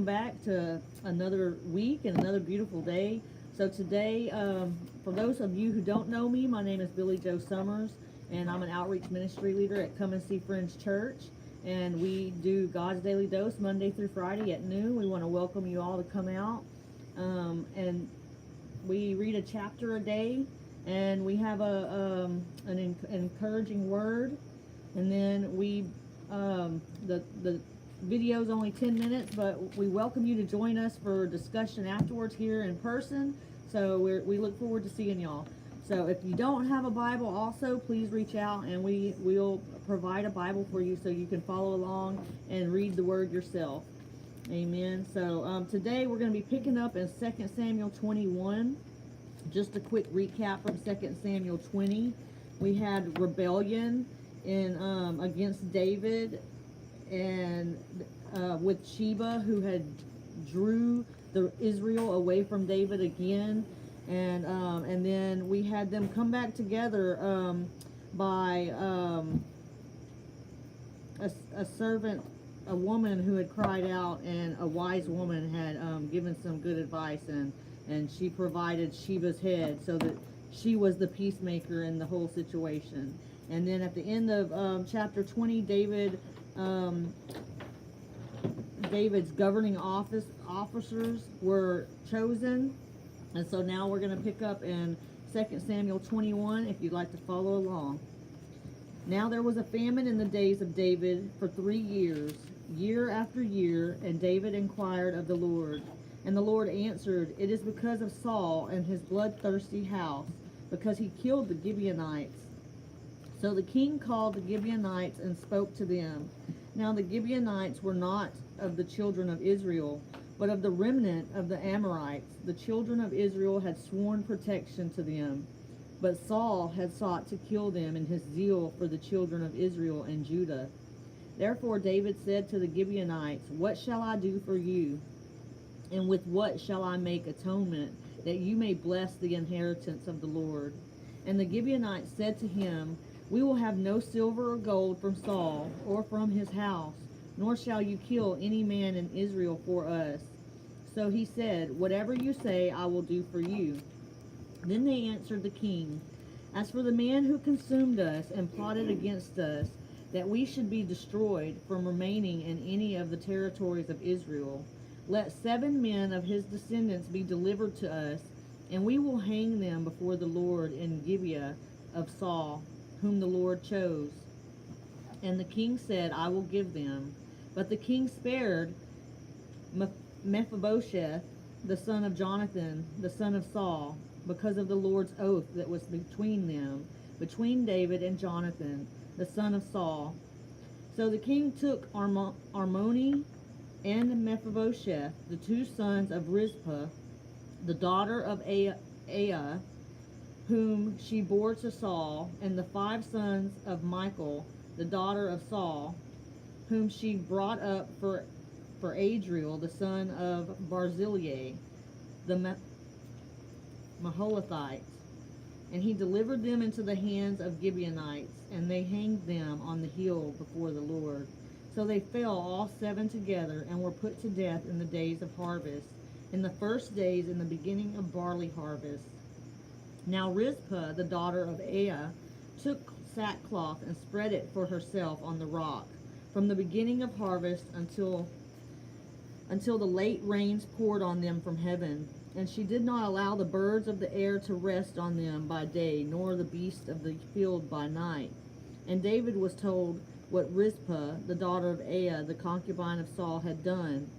welcome back to another week and another beautiful day. So today, for those of you who don't know me, my name is Billy Joe Summers, and I'm an outreach ministry leader at Come and See Friends Church. And we do God's Daily Dose Monday through Friday at noon. We want to welcome you all to come out. And we read a chapter a day, and we have an encouraging word. And then the video's only 10 minutes, but we welcome you to join us for discussion afterwards here in person. So we look forward to seeing y'all. So if you don't have a Bible also, please reach out and we'll provide a Bible for you so you can follow along and read the word yourself. Amen. So today we're going to be picking up in 2 Samuel 21. Just a quick recap from 2 Samuel 20. We had rebellion against David and with Sheba, who had drew the Israel away from David again, and then we had them come back together by a servant, a woman who had cried out, and a wise woman had given some good advice, and she provided Sheba's head so that she was the peacemaker in the whole situation. And then at the end of chapter 20, David's governing officers were chosen. And so now we're going to pick up in 2 Samuel 21 if you'd like to follow along. Now there was a famine in the days of David for 3 years, year after year, and David inquired of the Lord. And the Lord answered, "It is because of Saul and his bloodthirsty house, because he killed the Gibeonites." So the king called the Gibeonites and spoke to them. Now the Gibeonites were not of the children of Israel, but of the remnant of the Amorites. The children of Israel had sworn protection to them, but Saul had sought to kill them in his zeal for the children of Israel and Judah. Therefore David said to the Gibeonites, "What shall I do for you? And with what shall I make atonement, that you may bless the inheritance of the Lord?" And the Gibeonites said to him, "We will have no silver or gold from Saul or from his house, nor shall you kill any man in Israel for us." So he said, "Whatever you say, I will do for you." Then they answered the king, "As for the man who consumed us and plotted against us, that we should be destroyed from remaining in any of the territories of Israel, let 7 men of his descendants be delivered to us, and we will hang them before the Lord in Gibeah of Saul, whom the Lord chose." And the king said, "I will give them." But the king spared Mephibosheth, the son of Jonathan, the son of Saul, because of the Lord's oath that was between them, between David and Jonathan, the son of Saul. So the king took Armoni and Mephibosheth, the 2 sons of Rizpah, the daughter of Aiah, whom she bore to Saul, and the 5 sons of Michal, the daughter of Saul, whom she brought up for Adriel, the son of Barzillai, the Maholathite. And he delivered them into the hands of Gibeonites, and they hanged them on the hill before the Lord. So they fell all 7 together, and were put to death in the days of harvest, in the first days in the beginning of barley harvest. Now Rizpah, the daughter of Aiah, took sackcloth and spread it for herself on the rock, from the beginning of harvest until the late rains poured on them from heaven. And she did not allow the birds of the air to rest on them by day, nor the beasts of the field by night. And David was told what Rizpah, the daughter of Aiah, the concubine of Saul, had done.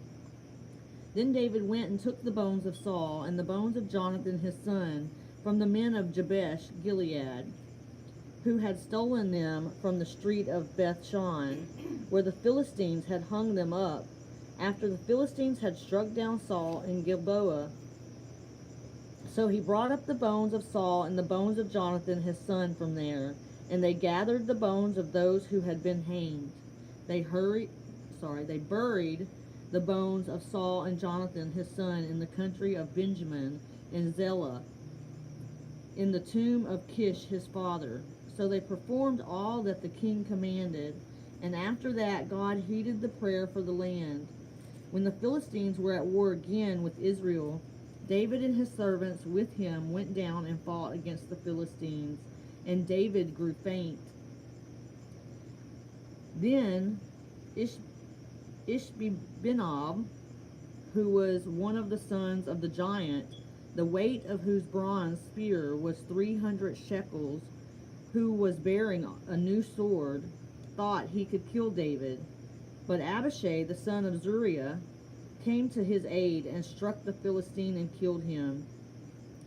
Then David went and took the bones of Saul and the bones of Jonathan his son from the men of Jabesh Gilead, who had stolen them from the street of Bethshan, where the Philistines had hung them up, after the Philistines had struck down Saul in Gilboa. So he brought up the bones of Saul and the bones of Jonathan his son from there, and they gathered the bones of those who had been hanged. They buried the bones of Saul and Jonathan his son in the country of Benjamin in Zelah, in the tomb of Kish his father. So they performed all that the king commanded, and after that God heeded the prayer for the land. When the Philistines were at war again with Israel, David and his servants with him went down and fought against the Philistines, and David grew faint. Then Ishbi-Benob, who was one of the sons of the giant, the weight of whose bronze spear was 300 shekels, who was bearing a new sword, thought he could kill David. But Abishai, the son of Zeruiah, came to his aid and struck the Philistine and killed him.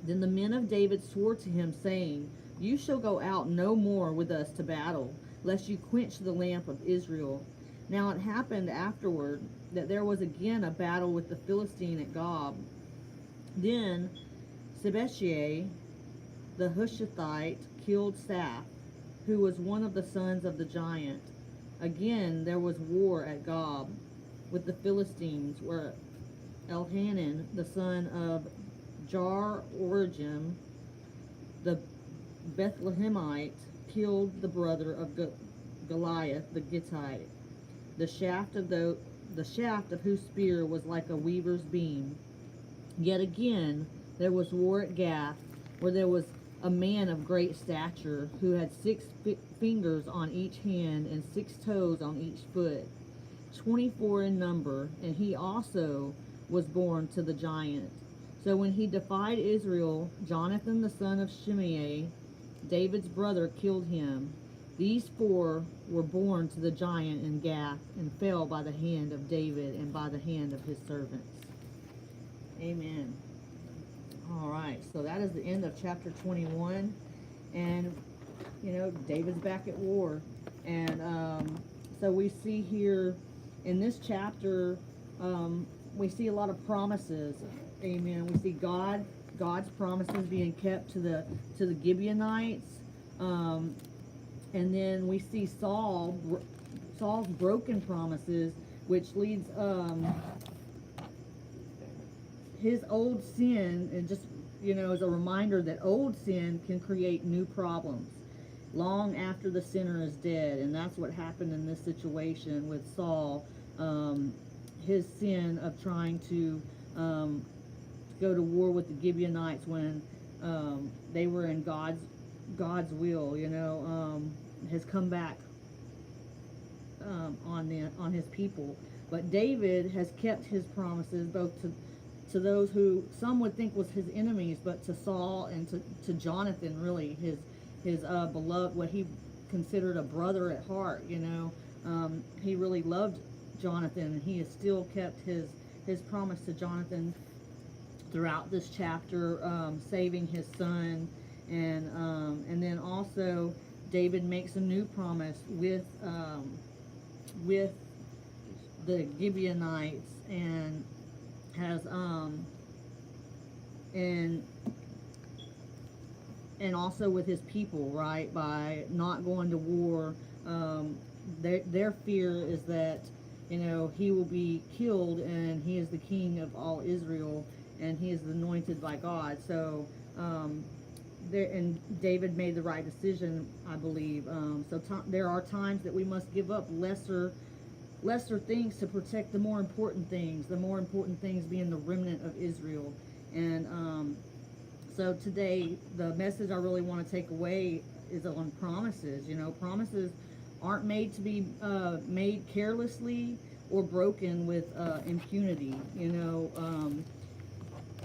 Then the men of David swore to him, saying, You shall go out no more with us to battle, lest you quench the lamp of Israel. Now it happened afterward that there was again a battle with the Philistine at Gob. Then Sibbechai the Hushathite killed Saph, who was one of the sons of the giant. Again there was war at Gob with the Philistines, where Elhanan, the son of Jar-Origim, the Bethlehemite, killed the brother of Goliath the Gittite, the shaft of whose spear was like a weaver's beam. Yet again there was war at Gath, where there was a man of great stature, who had 6 fingers on each hand and 6 toes on each foot, 24 in number, and he also was born to the giant. So when he defied Israel, Jonathan the son of Shimei, David's brother, killed him. These 4 were born to the giant in Gath, and fell by the hand of David and by the hand of his servants. Amen. All right, so that is the end of chapter 21, and David's back at war, and so we see here in this chapter, we see a lot of promises. Amen. We see God's promises being kept to the Gibeonites, and then we see Saul's broken promises, which leads his old sin, and just as a reminder that old sin can create new problems long after the sinner is dead. And that's what happened in this situation with Saul. His sin of trying to go to war with the Gibeonites when they were in God's will, has come back on his people. But David has kept his promises, both to those who some would think was his enemies, but to Saul and to Jonathan, really his beloved, what he considered a brother at heart. He really loved Jonathan, and he has still kept his promise to Jonathan throughout this chapter, saving his son, and then also David makes a new promise with the Gibeonites, and has and also with his people, right, by not going to war. Their fear is that he will be killed, and he is the king of all Israel, and he is anointed by God. So and David made the right decision, I believe. There are times that we must give up lesser things to protect the more important things being the remnant of Israel. And so today, the message I really want to take away is on promises. Promises aren't made to be made carelessly or broken with impunity.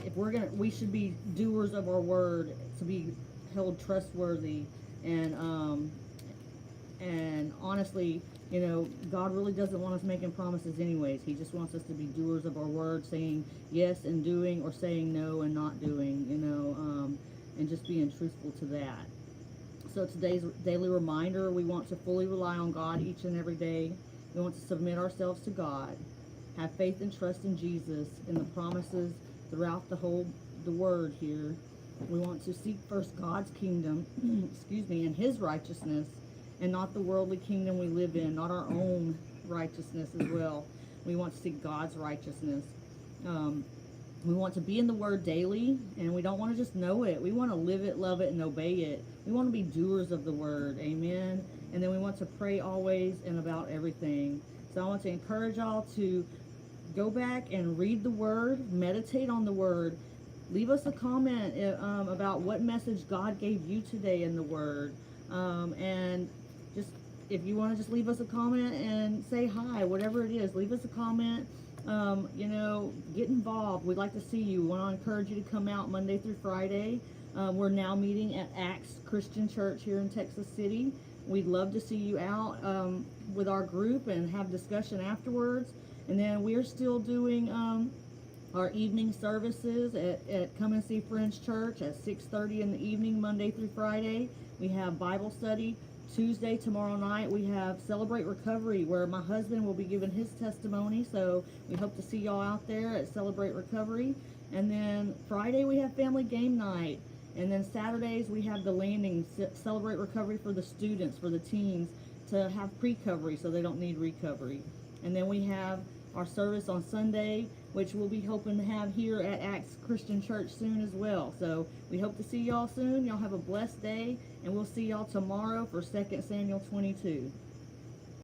If we should be doers of our word to be held trustworthy, and honestly, God really doesn't want us making promises anyways. He just wants us to be doers of our word, saying yes and doing, or saying no and not doing, and just being truthful to that. So today's daily reminder, we want to fully rely on God each and every day. We want to submit ourselves to God, have faith and trust in Jesus and the promises throughout the word here. We want to seek first God's kingdom, and his righteousness, and not the worldly kingdom we live in, not our own righteousness as well. We want to seek God's righteousness. We want to be in the word daily, and we don't want to just know it. We want to live it, love it, and obey it. We want to be doers of the word. Amen. And then we want to pray always and about everything. So I want to encourage y'all to go back and read the word, meditate on the word. Leave us a comment about what message God gave you today in the word. And just, if you want to just leave us a comment and say hi, whatever it is, leave us a comment. Get involved. We'd like to see you. We want to encourage you to come out Monday through Friday. We're now meeting at Acts Christian Church here in Texas City. We'd love to see you out with our group and have discussion afterwards. And then we're still doing our evening services at Come and See Friends Church at 6:30 in the evening, Monday through Friday. We have Bible study. Tuesday, tomorrow night, we have Celebrate Recovery, where my husband will be giving his testimony. So we hope to see y'all out there at Celebrate Recovery. And then Friday, we have Family Game Night. And then Saturdays, we have the Landing, Celebrate Recovery for the students, for the teens, to have pre-recovery so they don't need recovery. And then we have our service on Sunday, which we'll be hoping to have here at Acts Christian Church soon as well. So we hope to see y'all soon. Y'all have a blessed day, and we'll see y'all tomorrow for 2 Samuel 22.